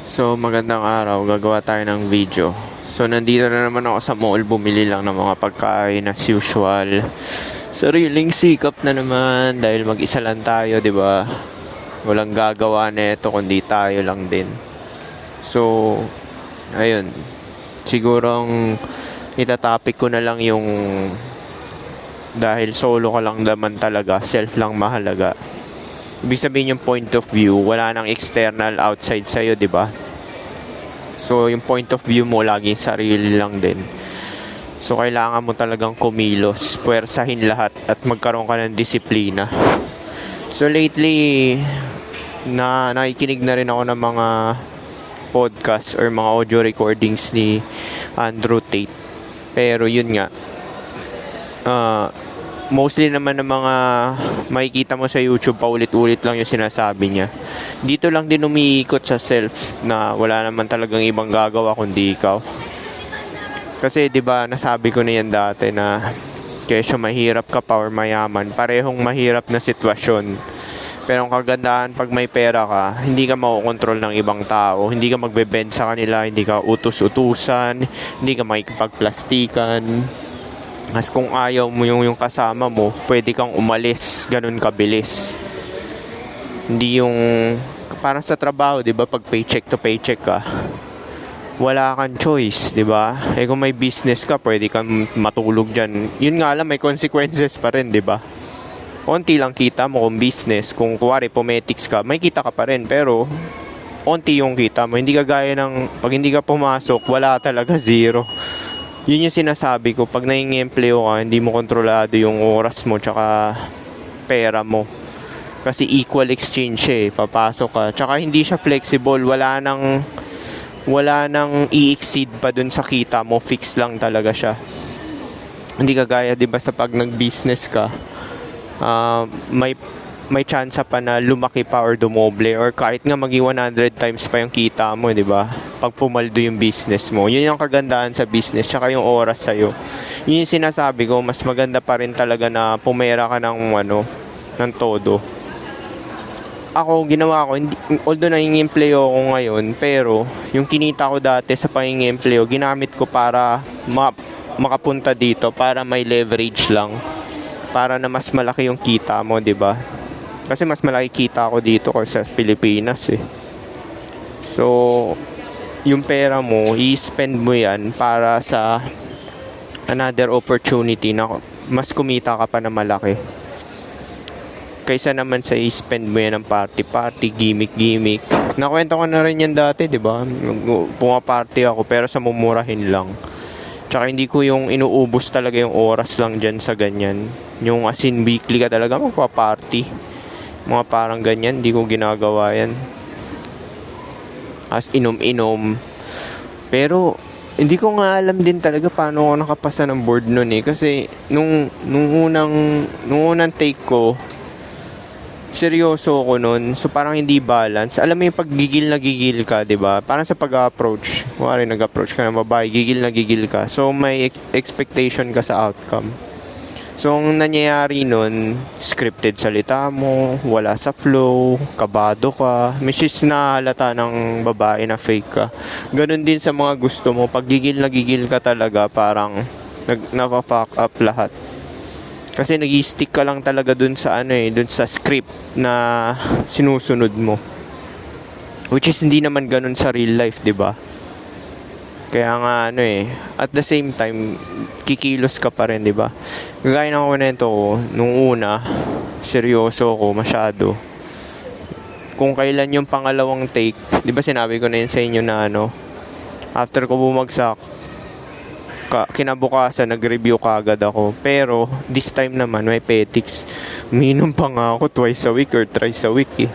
So, magandang araw. Gagawa tayo ng video. So, nandito na naman ako sa mall. Bumili lang ng mga pagkain as usual. Sariling sikap na naman dahil mag-isa lang tayo, di ba? Walang gagawa nito kundi tayo lang din. So, ayun. Sigurong itatopic ko na lang yung dahil solo ka lang naman talaga, self lang mahalaga. Ibig sabihin yung point of view, wala nang external outside sa'yo, di ba? So, yung point of view mo, laging sarili lang din. So, kailangan mo talagang kumilos, puwersahin lahat, at magkaroon ka ng disiplina. So, lately, nakikinig na rin ako ng mga podcast or mga audio recordings ni Andrew Tate. Pero, yun nga, mostly naman ng mga makikita mo sa YouTube, paulit-ulit lang yung sinasabi niya. Dito lang din umiikot sa self na wala naman talagang ibang gagawa kundi ikaw. Kasi 'di ba nasabi ko na yan dati na kesyo mahirap ka pa or mayaman, parehong mahirap na sitwasyon. Pero ang kagandahan pag may pera ka, hindi ka makokontrol ng ibang tao, hindi ka magbe-bend sa kanila, hindi ka utus-utusan, hindi ka makikipagplastikan. As kung ayaw mo yung kasama mo, pwede kang umalis, ganun kabilis. Hindi yung parang sa trabaho, 'di ba, pag paycheck to paycheck ka, wala kang choice, 'di ba? Eh kung may business ka, pwede kang matulog diyan. Yun nga lang, may consequences pa rin, 'di ba? Onti lang kita mo kung business, kung kuwari pometics ka, may kita ka pa rin, pero onti yung kita mo. Hindi kagaya ng pag hindi ka pumasok, wala talaga, zero. Yun yung sinasabi ko, pag nanging-empleo ka, hindi mo kontrolado yung oras mo tsaka pera mo. Kasi equal exchange eh, papasok ka. Tsaka hindi siya flexible, wala nang i-exceed pa dun sa kita mo, fix lang talaga siya. Hindi kagaya 'di ba sa pag nag-business ka, may chance pa na lumaki pa or dumoble or kahit nga maging 100 times pa yung kita mo, 'di ba? Pag pumaldo yung business mo. Yun yung kagandahan sa business, tsaka yung oras sa iyo. Yun yung sinasabi ko, mas maganda pa rin talaga na pumera ka ng todo. Ako, ginawa ko, although nanging-empleo ako ngayon, pero yung kinita ko dati sa panging-empleo, ginamit ko para makapunta dito, para may leverage lang. Para na mas malaki yung kita mo, 'di ba? Kasi mas malaki kita ako dito kaysa sa Pilipinas eh. So, yung pera mo, i-spend mo yan para sa another opportunity na mas kumita ka pa na malaki. Kaysa naman sa i-spend mo yan ng party-party, gimmick-gimmick. Nakwento ko na rin yan dati, di ba? Pumaparty ako pero sa mumurahin lang. Tsaka hindi ko yung inuubos talaga yung oras lang dyan sa ganyan. Yung as in weekly ka talaga magpa-party. Mga parang ganyan, hindi ko ginagawa yan. As inom-inom. Pero, hindi ko nga alam din talaga paano ako nakapasa ng board nun eh. Kasi, nung unang take ko, seryoso ako nun. So, parang hindi balance. Alam mo yung pag gigil na gigil ka, diba? Parang sa pag-approach. Kuwari, nag-approach ka ng babae, gigil na gigil ka. So, may expectation ka sa outcome. So, ang nangyayari nun, scripted salita mo, wala sa flow, kabado ka, misis na halata ng babae na fake ka. Ganon din sa mga gusto mo, pag gigil na gigil ka talaga, parang napapack up lahat. Kasi nag-stick ka lang talaga dun sa dun sa script na sinusunod mo. Which is hindi naman ganon sa real life, 'di ba? Kaya nga at the same time, kikilos ka pa rin, 'di ba? Gaya ng kwento ko, nung una, seryoso ako masyado. Kung kailan yung pangalawang take, 'di ba sinabi ko na yun sa inyo na after ko bumagsak, kinabukasan nag-review kaagad ako. Pero this time naman may petics. Umiinom pa nga ako twice a week or thrice a week eh.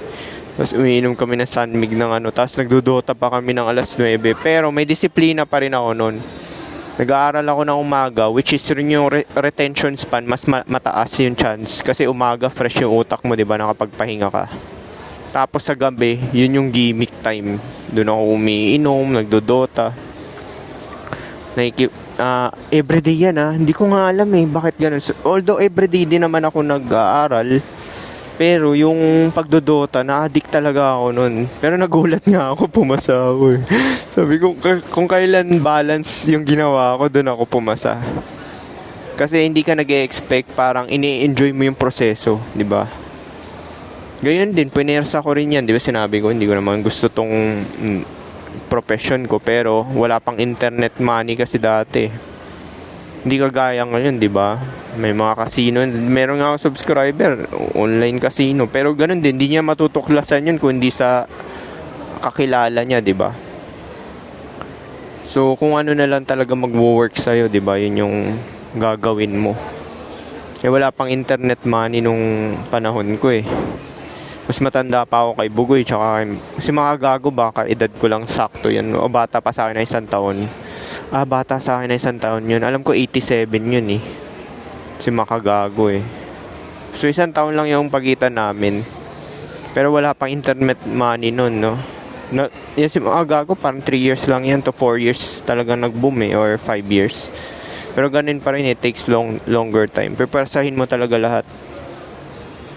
Tapos umiinom kami ng Sunmig ng tapos nagdudota pa kami ng alas 9. Pero may disiplina pa rin ako noon. Nag-aaral ako ng umaga, which is rin yung retention span, mas mataas yung chance. Kasi umaga, fresh yung utak mo, diba, nakapagpahinga ka. Tapos sa gabi, yun yung gimmick time. Doon ako umiinom, nagdodota. Everyday yan Hindi ko nga alam bakit ganun. Although everyday din naman ako nag-aaral, Pero yung pagdodota, na-addict talaga ako nun. Pero nagulat nga ako, pumasa ako eh. Sabi ko, kung kailan balance yung ginawa ko, doon ako pumasa. Kasi hindi ka nag-e-expect, parang ini-enjoy mo yung proseso, di ba? Ganyan din, pinersa ko rin yan. Di ba sinabi ko, hindi ko naman gusto tong profession ko. Pero wala pang internet money kasi dati. Hindi kagaya ngayon, di ba? May mga casino. Meron nga ako subscriber, online casino. Pero ganun din, hindi niya matutuklasan yun kung hindi sa kakilala niya, di ba? So, kung ano na lang talaga mag-work sa'yo, di ba? Yun yung gagawin mo. Wala pang internet money nung panahon ko eh. Mas matanda pa ako kay Bugoy, tsaka kasi mga gago, baka edad ko lang sakto yan. O bata pa sa akin na 1 taon. Bata sa akin na 1 taon yun. Alam ko 87 yun eh. Kasi makagago eh. So 1 taon lang yung pagitan namin. Pero wala pang internet money nun, no? Yan si mga gago, parang 3 years lang yan to 4 years talagang nag-boom eh, or 5 years. Pero ganun pa rin, it takes longer time. Preparsahin mo talaga lahat.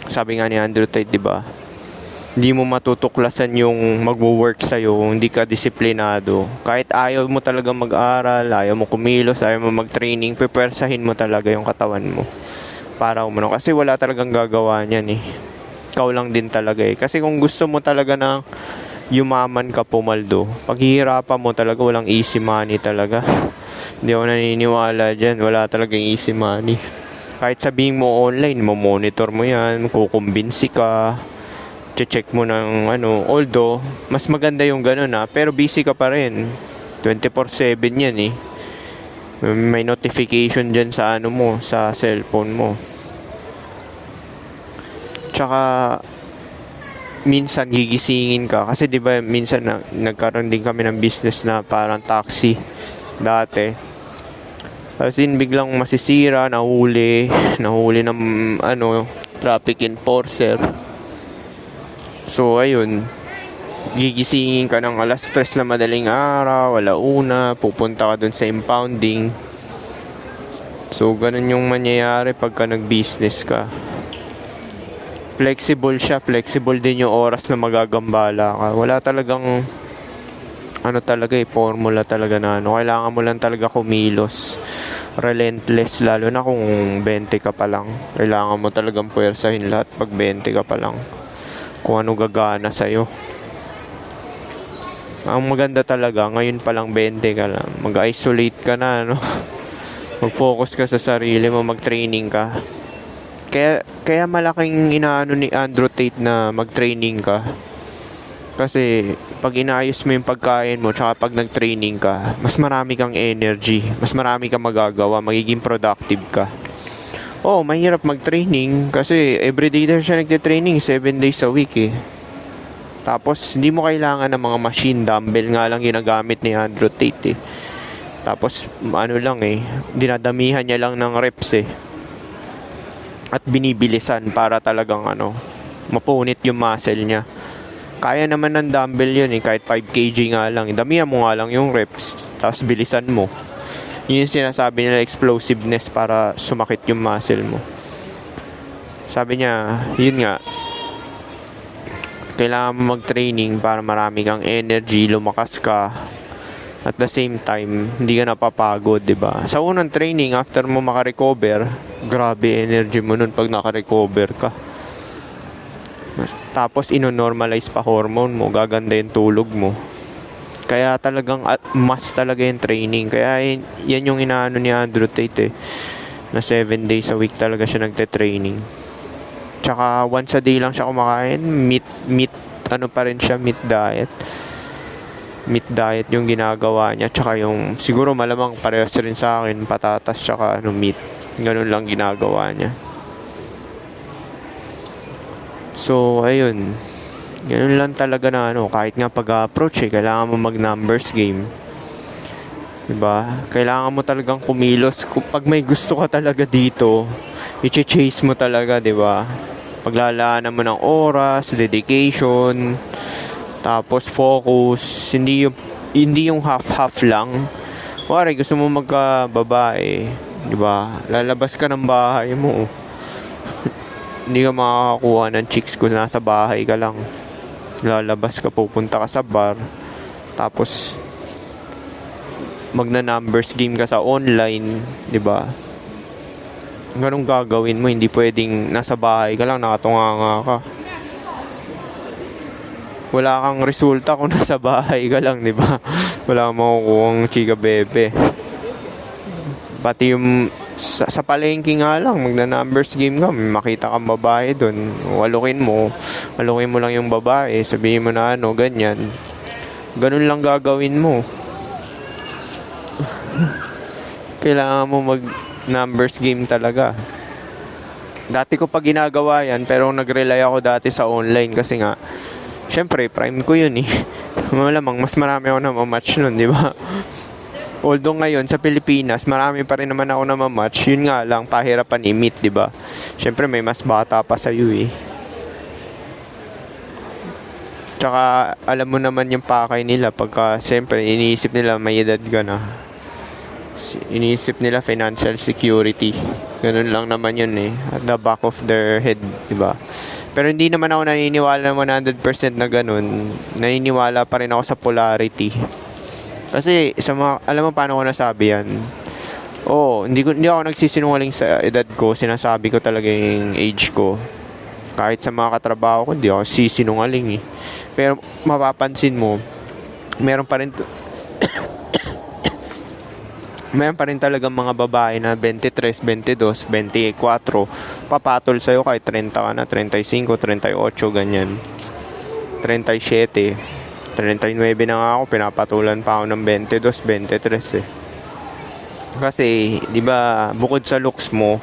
Sabi nga ni Andrew Tate, di ba? Hindi mo matutuklasan yung magwo-work sa'yo kung hindi ka disiplinado. Kahit ayaw mo talaga mag-aral, ayaw mo kumilos, ayaw mo mag-training, preparsahin mo talaga yung katawan mo. Para umano. Kasi wala talagang gagawa niyan eh. Ikaw lang din talaga eh. Kasi kung gusto mo talaga ng yumaman ka, pumaldo, paghihirapan mo talaga, walang easy money talaga. Hindi ako naniniwala dyan. Wala talagang easy money. Kahit sabihin mo online, monitor mo yan, kukumbinsi ka, check mo ng although, mas maganda yung ganun pero busy ka pa rin. 24/7 yan eh. May notification dyan sa mo, sa cellphone mo. Tsaka, minsan gigisingin ka. Kasi di ba minsan nagkaroon din kami ng business na parang taxi dati. As in, biglang masisira, nahuli ng traffic enforcer. So, ayun, gigisingin ka ng 3:00 na madaling araw, 1:00, pupunta ka dun sa impounding. So, ganun yung mangyayari pagka nag-business ka. Flexible siya, flexible din yung oras na magagambala ka. Wala talagang talaga formula talaga na kailangan mo lang talaga kumilos. Relentless, lalo na kung 20 ka pa lang. Kailangan mo talagang puwersahin lahat pag 20 ka pa lang. Kung ano gagana sa'yo. Ang maganda talaga, ngayon pa lang 20 ka lang. Mag-isolate ka na, Mag-focus ka sa sarili mo, mag-training ka. Kaya malaking inaano ni Andrew Tate na mag-training ka. Kasi pag inaayos mo yung pagkain mo tsaka pag nag-training ka, mas marami kang energy, mas marami kang magagawa, magiging productive ka. Mahirap mag-training kasi everyday na siya nagte-training, 7 days a week eh. Tapos hindi mo kailangan ng mga machine, dumbbell nga lang ginagamit ni Andrew Tate eh. Tapos dinadamihan niya lang ng reps eh. At binibilisan para talagang mapunit yung muscle niya. Kaya naman ng dumbbell yun eh, kahit 5 kg nga lang. Damihan mo nga lang yung reps, tapos bilisan mo. Yun yung sinasabi nila, explosiveness, para sumakit yung muscle mo. Sabi niya, yun nga, kailangan mo mag-training para marami kang energy, lumakas ka. At the same time, hindi ka napapagod, diba? Sa unang training, after mo makarecover, grabe energy mo nun pag nakarecover ka. Tapos ino-normalize pa hormone mo, gaganda yung tulog mo. Kaya talagang must talaga yung training. Kaya yan yung inaano ni Andrew Tate na 7 days a week talaga siya nagte-training. Tsaka once a day lang siya kumakain, meat pa rin siya, meat diet. Meat diet yung ginagawa niya. Tsaka yung, siguro malamang parehas rin sa akin, patatas tsaka meat. Ganun lang ginagawa niya. So, ayun. Ganun lang talaga na kahit nga pag-approach kailangan mo mag-numbers game. Diba? Kailangan mo talagang kumilos. Pag may gusto ka talaga dito, i-chase mo talaga, diba? Paglalaanan mo ng oras, dedication, tapos focus. Hindi yung half-half lang. Wari, gusto mo magka-babae, diba? Lalabas ka ng bahay mo. hindi ka makakakuha ng chicks kung nasa bahay ka lang. Lalabas ka, pupunta ka sa bar, tapos magna-numbers game ka sa online, 'di ba? Ganun gagawin mo, hindi pwedeng nasa bahay ka lang nakatunganga ka. Wala kang resulta kung nasa bahay ka lang, 'di ba? Wala kang makukuhang chika bebe. Pati yung sa palengke nga lang, magna-numbers game ka, may makita kang babae doon, alukin mo lang yung babae, sabihin mo na ganyan. Ganun lang gagawin mo. Kailangan mo mag numbers game talaga. Dati ko pa ginagawa yan, pero nag-rely ako dati sa online kasi nga syempre prime ko yun eh. Malamang mas marami ako na ma-match nun, di ba? Although ngayon sa Pilipinas marami pa rin naman ako na ma-match, yun nga lang pahirapan i-meet, di ba? Syempre may mas bata pa sa iyo eh. Tsaka alam mo naman yung pakay nila pagka siyempre iniisip nila may edad ka na. Iniisip nila financial security. Ganun lang naman yun eh. At the back of their head, di ba? Pero hindi naman ako naniniwala na 100% na ganun. Naniniwala pa rin ako sa polarity. Kasi sa mga, alam mo paano ko nasabi yan? Hindi ako nagsisinungaling sa edad ko. Sinasabi ko talaga yung age ko. Kahit sa mga katrabaho ko, hindi ako sisinungaling eh. Pero mapapansin mo, meron pa rin talagang mga babae na 23, 22, 24 papatol sa'yo kahit 30 ka na, 35, 38, ganyan. 37, 39 na nga ako, pinapatulan pa ako ng 22, 23 eh. Kasi, di ba, bukod sa looks mo,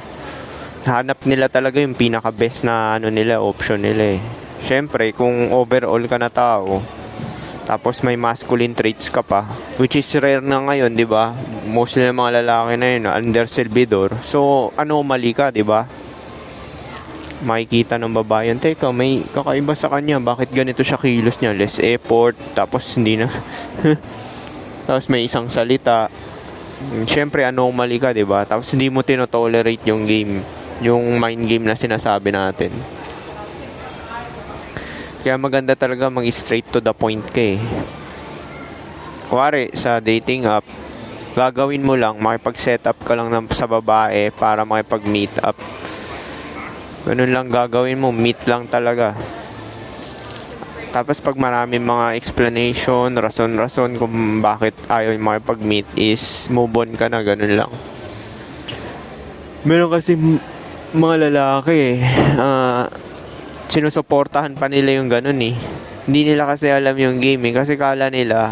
hanap nila talaga yung pinaka-best na option nila eh. Siyempre, kung overall ka na tao, tapos may masculine traits ka pa, which is rare na ngayon, di ba? Mostly ng mga lalaki na yun, under-servidor. So, anomaly ka, di ba? Makikita ng babae, teka, may kakaiba sa kanya. Bakit ganito siya kilos niya? Less effort, tapos hindi na... tapos may isang salita. Siyempre, anomaly ka, di ba? Tapos hindi mo tinotolerate yung game, yung mind game na sinasabi natin. Kaya maganda talaga mag-straight to the point ka eh. Kuwari, sa dating app, gagawin mo lang, makipag-set up ka lang sa babae para makipag-meet up. Ganun lang gagawin mo, meet lang talaga. Tapos pag maraming mga explanation, rason-rason kung bakit ayaw yung makipag-meet is move on ka na, ganun lang. Meron kasi mga lalaki sinusuportahan pa nila yung ganun eh. Hindi nila kasi alam yung game eh. Kasi kala nila,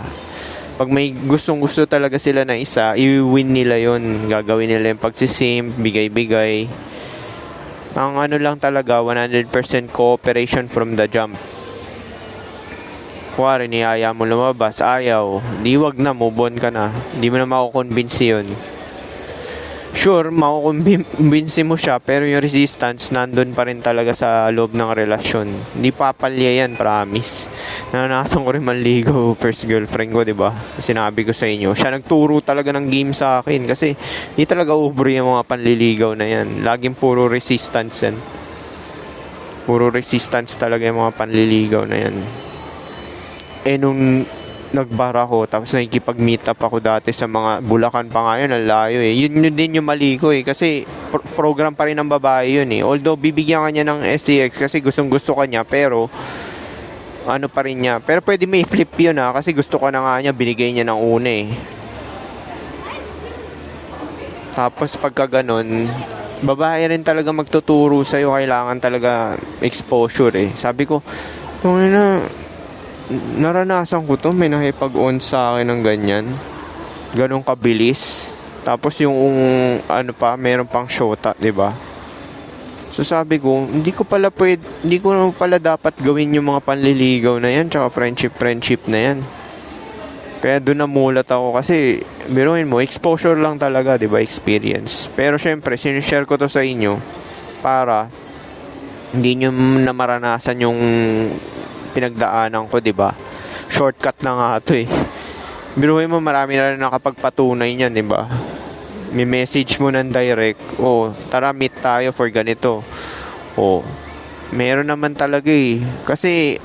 pag may gustong-gusto talaga sila na isa, i-win nila yon. Gagawin nila yung pagsisimp, bigay-bigay. Ang lang talaga, 100% cooperation from the jump. Kuwari, niyaya mo lumabas, ayaw. Di wag na, move on ka na. Hindi mo na makukonvince yun. Sure, makukumbinsi mo siya, pero yung resistance nandun pa rin talaga sa loob ng relasyon. Hindi papalya yan, promise. Naranasan ko rin manligaw first girlfriend ko, diba? Sinabi ko sa inyo, siya nagturo talaga ng game sa akin kasi hindi talaga ubro yung mga panliligaw na yan. Laging puro resistance yan. Puro resistance talaga yung mga panliligaw na yan. Nung nagbar ako, tapos nakikipag-meet up ako dati sa mga Bulacan pa nga yun, ang layo eh. Yun din yung mali ko eh, kasi program pa rin ng babae yun eh. Although bibigyan ka niya ng SCX kasi gustong gusto ka niya, pero pa rin niya. Pero pwede may flip yun kasi gusto ka na nga niya, binigay niya ng una eh. Tapos pagka ganun, babae rin talaga magtuturo sa'yo, kailangan talaga exposure eh. Sabi ko, naranasan ko to, may nakipag-on sa akin ng ganyan, ganun kabilis, tapos yung meron pang shota, diba? So sabi ko, hindi ko pala dapat gawin yung mga panliligaw na yan, tsaka friendship na yan. Kaya doon namulat ako kasi biruin mo, exposure lang talaga, diba? Experience. Pero syempre, sinishare ko to sa inyo para hindi nyo na maranasan yung pinagdaanan ko, diba? Shortcut na nga ito eh. Biruhin mo, marami na rin nakapagpatunay niyan, diba? May message mo ng direct, tara meet tayo for ganito. Oh, meron naman talaga eh. Kasi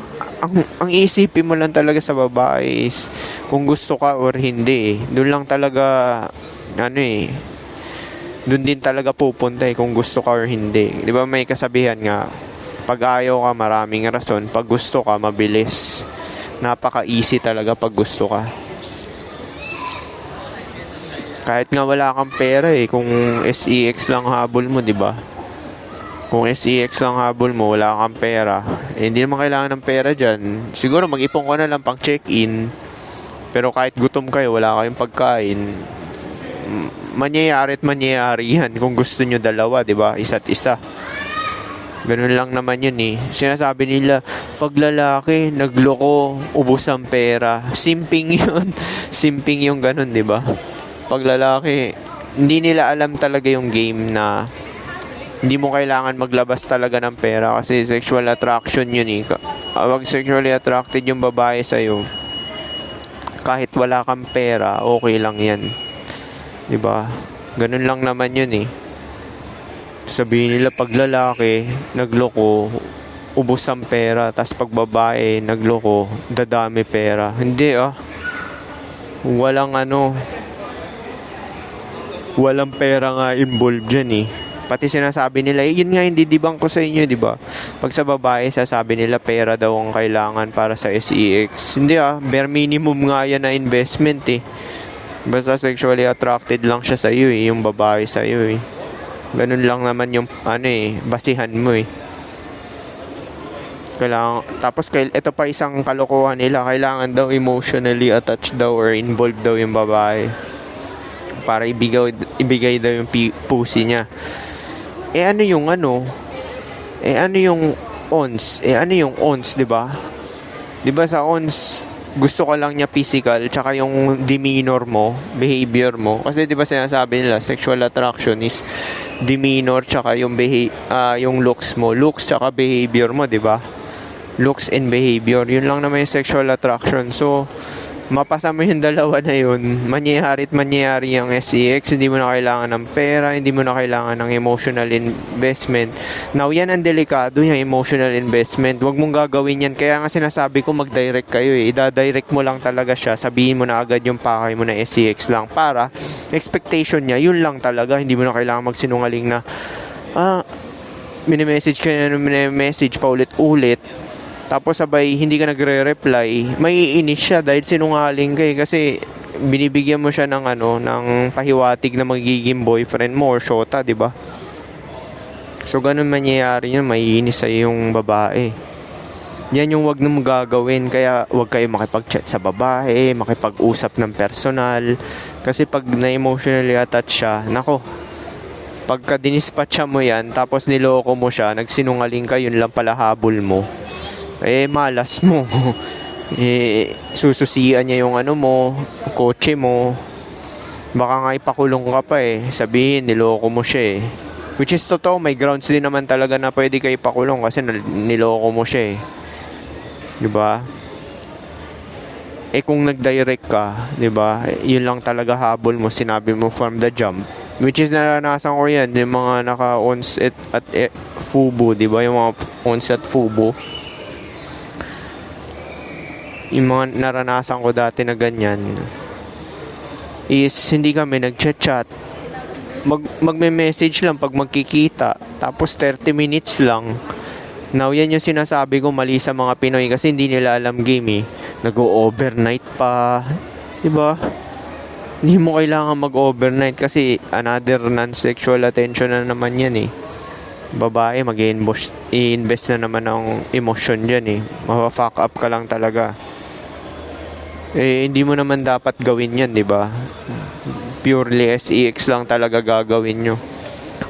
ang isipin mo lang talaga sa babae is kung gusto ka or hindi eh. Doon lang talaga ano eh. Doon din talaga pupunta eh kung gusto ka or hindi. 'Di ba may kasabihan nga, pag ayaw ka maraming rason, pag gusto ka mabilis. Napaka-easy talaga pag gusto ka. Kahit nga wala kang pera eh, kung SEX lang habol mo, 'di ba? Kung SEX lang habol mo, wala kang pera, eh, hindi naman kailangan ng pera dyan. Siguro mag-ipon ko na lang pang check-in. Pero kahit gutom kayo, wala kayong pagkain, mangyayari at mangyayari yan kung gusto nyo dalawa, di ba? Isa't isa. Ganun lang naman yun eh. Sinasabi nila, pag lalaki, nagloko, ubos ang pera. Simping yun. Simping yung ganun, di ba? Pag lalaki, hindi nila alam talaga yung game na hindi mo kailangan maglabas talaga ng pera kasi sexual attraction yun eh. Pag sexually attracted yung babae sa'yo, kahit wala kang pera, okay lang yan. Diba? Ganun lang naman yun eh. Sabihin nila pag lalaki, nagloko, ubos ang pera. Tas pag babae, nagloko, dadami pera. Hindi ah. Walang pera nga involved dyan eh. Pati sinasabi nila, yun nga hindi dibang ko sa inyo, di ba? Pag sa babae, sasabi nila pera daw ang kailangan para sa SEX. Hindi ah, bare minimum nga yan na investment eh. Basta sexually attracted lang siya sa iyo eh, yung babae sa iyo eh. Ganun lang naman yung basihan mo eh. Tapos ito pa isang kalokohan nila, kailangan daw emotionally attached daw or involved daw yung babae para ibigay daw yung pussy niya. Ano yung ons? Ano yung ons, 'di ba? 'Di ba sa ons gusto ka lang niya physical tsaka yung demeanor mo, behavior mo. Kasi 'di ba sinasabi nila sexual attraction is demeanor tsaka yung yung looks mo, looks tsaka behavior mo, 'di ba? Looks and behavior, yun lang naman yung sexual attraction. So mapasa mo yung dalawa na yun, mangyayari ang SEX, hindi mo na kailangan ng pera, hindi mo na kailangan ng emotional investment. Now, yan ang delikado, yung emotional investment. Huwag mong gagawin yan. Kaya nga sinasabi ko, mag-direct kayo eh. Ida-direct mo lang talaga siya. Sabihin mo na agad yung pakay mo na SEX lang para expectation niya, yun lang talaga. Hindi mo na kailangan magsinungaling na mini-message ka na mini-message paulit-ulit. Tapos sabay hindi ka nagre-reply, maiinis siya dahil sinungaling ka eh, kasi binibigyan mo siya ng ng pahiwatig na magiging boyfriend mo or shota, 'di ba? So ganun mangyayari yun, maiinis sa yung babae. Yan yung wag na mong gagawin, kaya wag kayo makipag-chat sa babae, makipag-usap ng personal, kasi pag na-emotionally attached siya, nako, pagka dinispatcha mo yan, tapos niloko mo siya, nagsinungaling ka, yun lang pala habol mo. Malas mo. Sususian niya yung mo, kotse mo. Baka nga ipakulong ka pa eh. Sabihin, niloko mo siya eh. Which is totoo, may grounds din naman talaga na pwede ka ipakulong kasi niloko mo siya eh. Diba? Kung nag-direct ka, diba? Yun lang talaga habol mo, sinabi mo from the jump. Which is naranasan ko yan, yung mga naka-ons at FUBU, diba? Yung mga ons at FUBU. Yung mga naranasan ko dati na ganyan is hindi kami nag-chat. Magme-message lang pag magkikita. Tapos 30 minutes lang. Now, yan yung sinasabi ko mali sa mga Pinoy kasi hindi nila alam game eh. Nag-o-overnight pa. Diba? Hindi mo kailangan mag-overnight kasi another non-sexual attention na naman yan eh. Babae, mag-i-invest na naman ng emotion dyan eh. Mapa-fuck up ka lang talaga. Hindi mo naman dapat gawin yan, di ba? Purely SEX lang talaga gagawin nyo.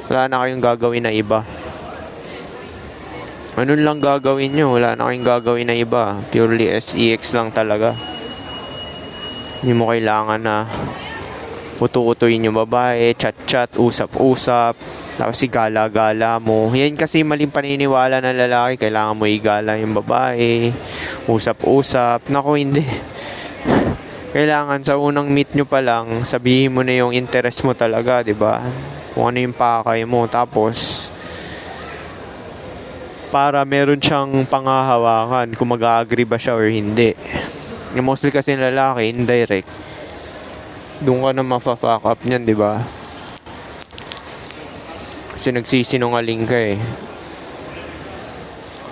Wala na kayong gagawin na iba. Ano lang gagawin nyo? Wala na kayong gagawin na iba. Purely SEX lang talaga. Hindi mo kailangan na utu-utuin yung babae, chat-chat, usap-usap, tapos igala-gala mo. Yan kasi maling paniniwala ng lalaki. Kailangan mo igala yung babae, usap-usap. Naku, hindi. Kailangan sa unang meet nyo pa lang, sabihin mo na yung interest mo talaga, 'di ba? Kung ano yung pakay mo, tapos para meron siyang panghahawakan kung mag-agree ba siya or hindi. Mostly kasi lalaki, indirect. Doon ka na mafa-fuck up niyan, di ba? Kasi nagsisinungaling ka eh.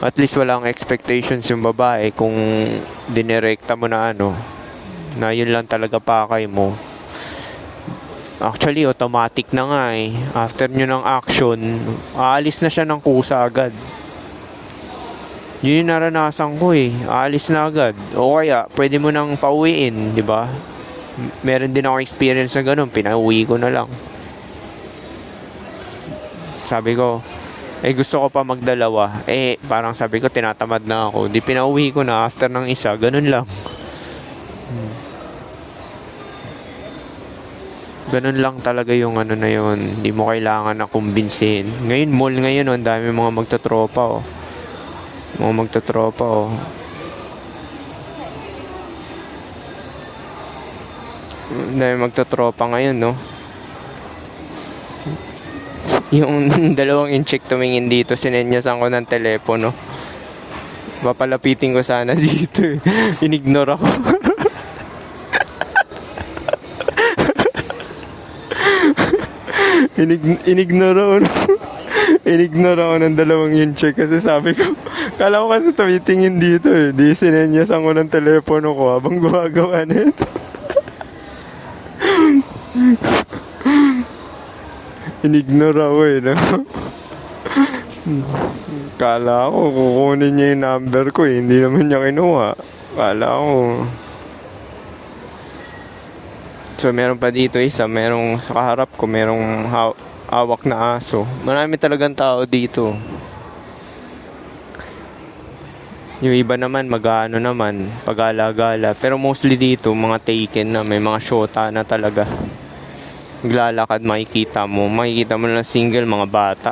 At least walang expectations yung babae kung dinirekta mo na na yun lang talaga pakay mo. Actually, automatic na nga eh. After nyo ng action, aalis na siya ng kusa agad. Yun yung naranasan ko eh. Aalis na agad. O kaya, pwede mo nang pauwiin, di ba? Meron din ako experience na ganun. Pinauwi ko na lang. Sabi ko, gusto ko pa magdalawa. Parang sabi ko, tinatamad na ako. Di pinauwi ko na after ng isa. Ganun lang. Ganun lang talaga yung na yun. Hindi mo kailangan na kumbinsihin. Ngayon, mall ngayon, ang dami mga magtatropa, Mga magtatropa, Ang dami magtatropa ngayon, no? Yung dalawang incheck tumingin dito, sinenyasan ko ng telepono. Papalapitin ko sana dito, eh. Inignore ako. Inignore ako, Inignore ako ng dalawang yung check kasi sabi ko, kala ko kasi tumitingin dito eh. Di sinenyasan ko ng telepono ko habang gumagawa nito. Inignore ako eh, no? Kala ko kukunin niya yung number ko eh. Hindi naman niya kinuha. Kala ko. So, meron pa dito isa. Merong sa kaharap ko, merong hawak na aso. Marami talagang tao dito. Yung iba naman, mag-ano naman, pag-ala-gala. Pero mostly dito, mga taken na, may mga shota na talaga. Naglalakad, makikita mo lang single, mga bata.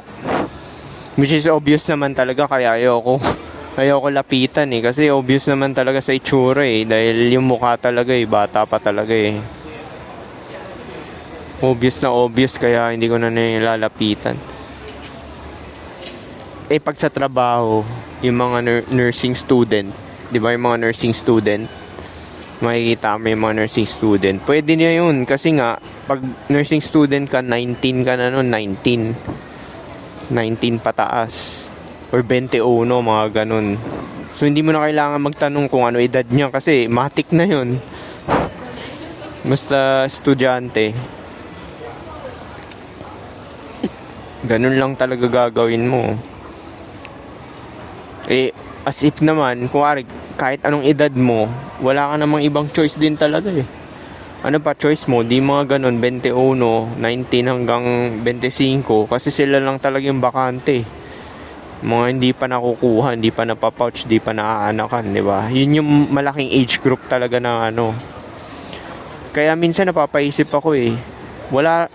Which is obvious naman talaga, kaya ayoko lapitan eh. Kasi obvious naman talaga sa itsura eh. Dahil yung mukha talaga eh, bata pa talaga eh. Obvious na obvious, kaya hindi ko na nilalapitan. Pag sa trabaho, yung mga nursing student, di ba yung mga nursing student, makikita mo yung mga nursing student. Pwede niya yun, kasi nga, pag nursing student ka, 19 ka na nun, 19 pataas, or 21, mga ganun. So, hindi mo na kailangan magtanong kung ano edad niya, kasi matik na yun. Basta estudyante. Ganun lang talaga gagawin mo. As if naman, kuwari, kahit anong edad mo, wala ka namang ibang choice din talaga eh. Ano pa choice mo? Di mga ganun, 21, 19 hanggang 25, kasi sila lang talaga yung bakante. Mga hindi pa nakukuha, hindi pa napapouch, hindi pa naaanakan, di ba? Yun yung malaking age group talaga na Kaya minsan napapaisip ako eh. Wala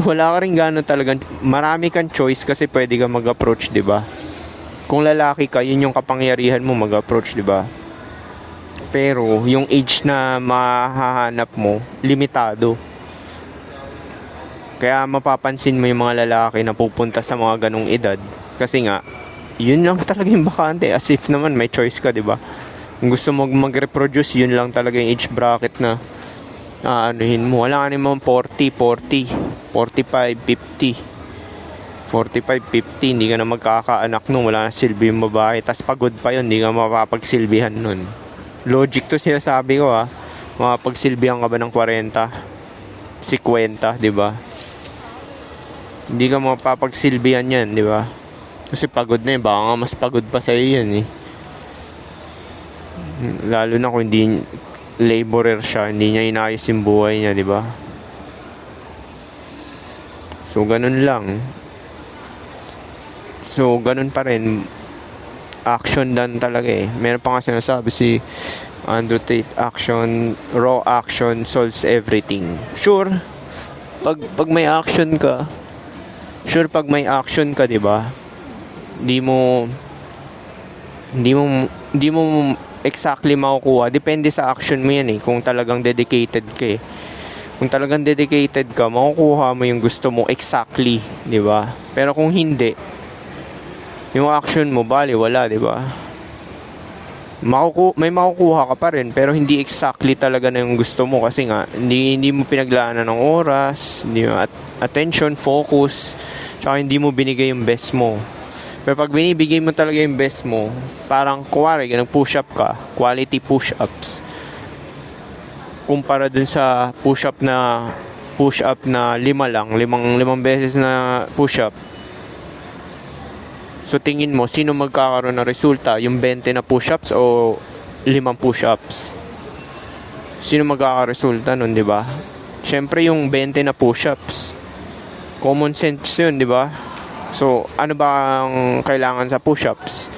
ka rin gano'n talaga. Marami kang choice kasi pwede ka mag-approach, di ba? Kung lalaki ka, yun yung kapangyarihan mo mag-approach, di ba? Pero yung age na mahahanap mo, limitado. Kaya mapapansin mo yung mga lalaki na pupunta sa mga ganong edad. Kasi nga, yun lang talaga yung bakante. As if naman may choice ka, di ba? Kung gusto mo mag-reproduce, yun lang talaga yung age bracket na anuhin mo. Wala ka naman 40, 45, 50. 45, 50, hindi ka na magkakaanak nun. Wala na silbi yung babae. Tas pagod pa yun, hindi ka mapapagsilbihan nun. Logic to sinasabi ko Mapagsilbihan ka ba ng 40, 50, di ba? Hindi ka mapapagsilbihan yan, di ba? Kasi pagod na yun. Baka nga mas pagod pa sa'yo yan eh. Lalo na kung hindi laborer siya, hindi niya inayos yung buhay niya, di ba? So, ganun lang. So, ganun pa rin. Action dan talaga eh. Meron pa nga sinasabi si Andrew Tate, raw action solves everything. Sure, pag may action ka, di ba? Hindi mo exactly makukuha. Depende sa action mo yan eh. Kung talagang dedicated ka eh. Kung talagang dedicated ka, makukuha mo yung gusto mo exactly, di ba? Pero kung hindi, yung action mo, bali, wala, di ba? May makukuha ka pa rin, pero hindi exactly talaga na yung gusto mo kasi nga, hindi mo pinaglaanan ng oras, hindi mo attention, focus, tsaka hindi mo binigay yung best mo. Pero pag binibigay mo talaga yung best mo, parang kuwari, nag-push up ka, quality push-ups, kumpara dun sa push-up na limang beses na push-up. So tingin mo, sino magkakaroon ng resulta? Yung 20 na push-ups o 5 push-ups? Sino magkakaresulta nun, di ba? Siyempre yung 20 na push-ups. Common sense yun, di ba? So, ano ba ang kailangan sa push-ups?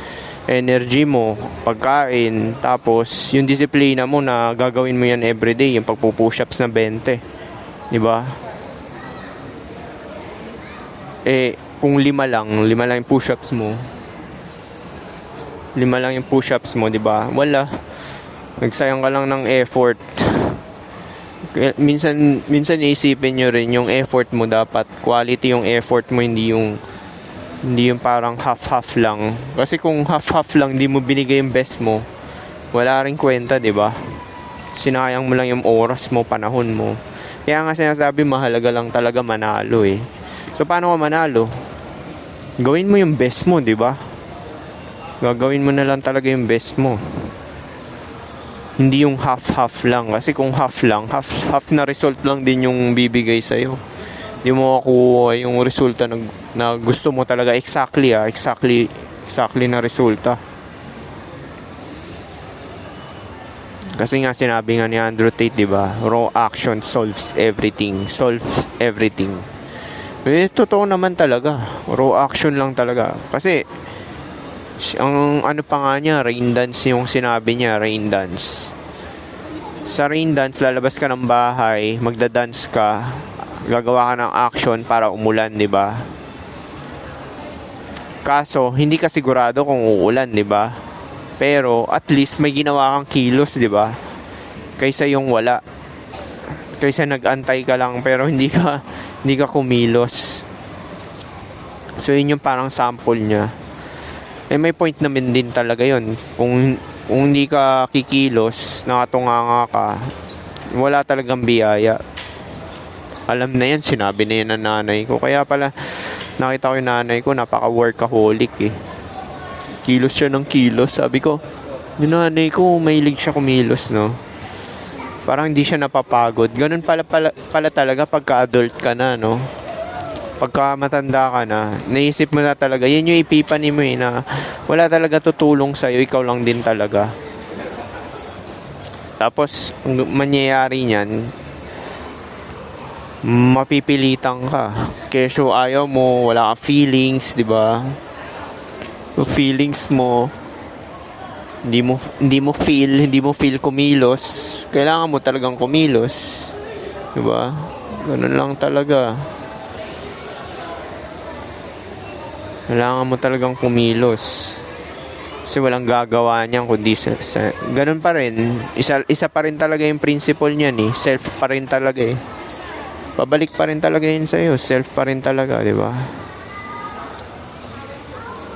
Energy mo, pagkain, tapos yung disiplina mo na gagawin mo yan everyday, yung pagpo-push-ups na 20. Di ba? Kung 5 lang yung push-ups mo. 5 lang yung push-ups mo, 'di ba? Wala. Nagsayang ka lang ng effort. Minsan iisipin nyo rin yung effort mo, dapat quality yung effort mo, hindi yung parang half-half lang. Kasi kung half-half lang, hindi mo binigay yung best mo, wala ring kwenta, 'di ba? Sinayang mo lang yung oras mo, panahon mo. Kaya nga sinasabi, mahalaga lang talaga manalo eh. So paano ka manalo? Gawin mo yung best mo, di ba? Gagawin mo na lang talaga yung best mo. Hindi yung half-half lang. Kasi kung half lang, half na result lang din yung bibigay sa'yo. Hindi mo makuha yung resulta na gusto mo talaga. Exactly na resulta. Kasi nga sinabi nga ni Andrew Tate, di ba? Raw action solves everything. Totoo naman talaga. Raw action lang talaga. Kasi, ang ano pa nga niya, rain dance yung sinabi niya, rain dance. Sa rain dance, lalabas ka ng bahay, magda-dance ka, gagawa ka ng action para umulan, di ba? Kaso, hindi ka sigurado kung uulan, di ba? Pero, at least may ginawa kang kilos, di ba? Kaysa yung wala. Kaysa nag-antay ka lang pero hindi ka kumilos. So yun yung parang sample niya. May point naman din talaga yun. Kung hindi ka kikilos, nakatunganga ka, wala talagang biyaya. Alam na yan, sinabi na yan ng nanay ko. Kaya pala nakita ko yung nanay ko, napaka-workaholic eh. Kilos siya ng kilos. Sabi ko, yung nanay ko, mahilig siya kumilos, no? Parang hindi siya napapagod. Ganun pala talaga pagka adult ka na, no? Pagka matanda ka na, naisip mo na talaga, yan yung ipipani mo eh, na wala talaga tutulong sa'yo, ikaw lang din talaga. Tapos, ang mangyayari niyan, mapipilitan ka. Keso ayaw mo, wala kang feelings, di ba? Feelings mo, hindi mo feel kumilos. Kailangan mo talagang kumilos, 'di ba? Ganun lang talaga. Kailangan mo talagang kumilos. Kasi walang gagawa niyan kundi ganun pa rin. Isa pa rin talaga yung principle niyan eh. Self pa rin talaga eh. Pabalik pa rin talaga yun sa'yo. Self pa rin talaga, 'di ba?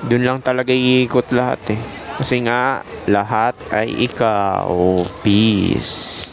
Doon lang talaga iikot lahat eh. Kasi nga, lahat ay ikaw. Peace.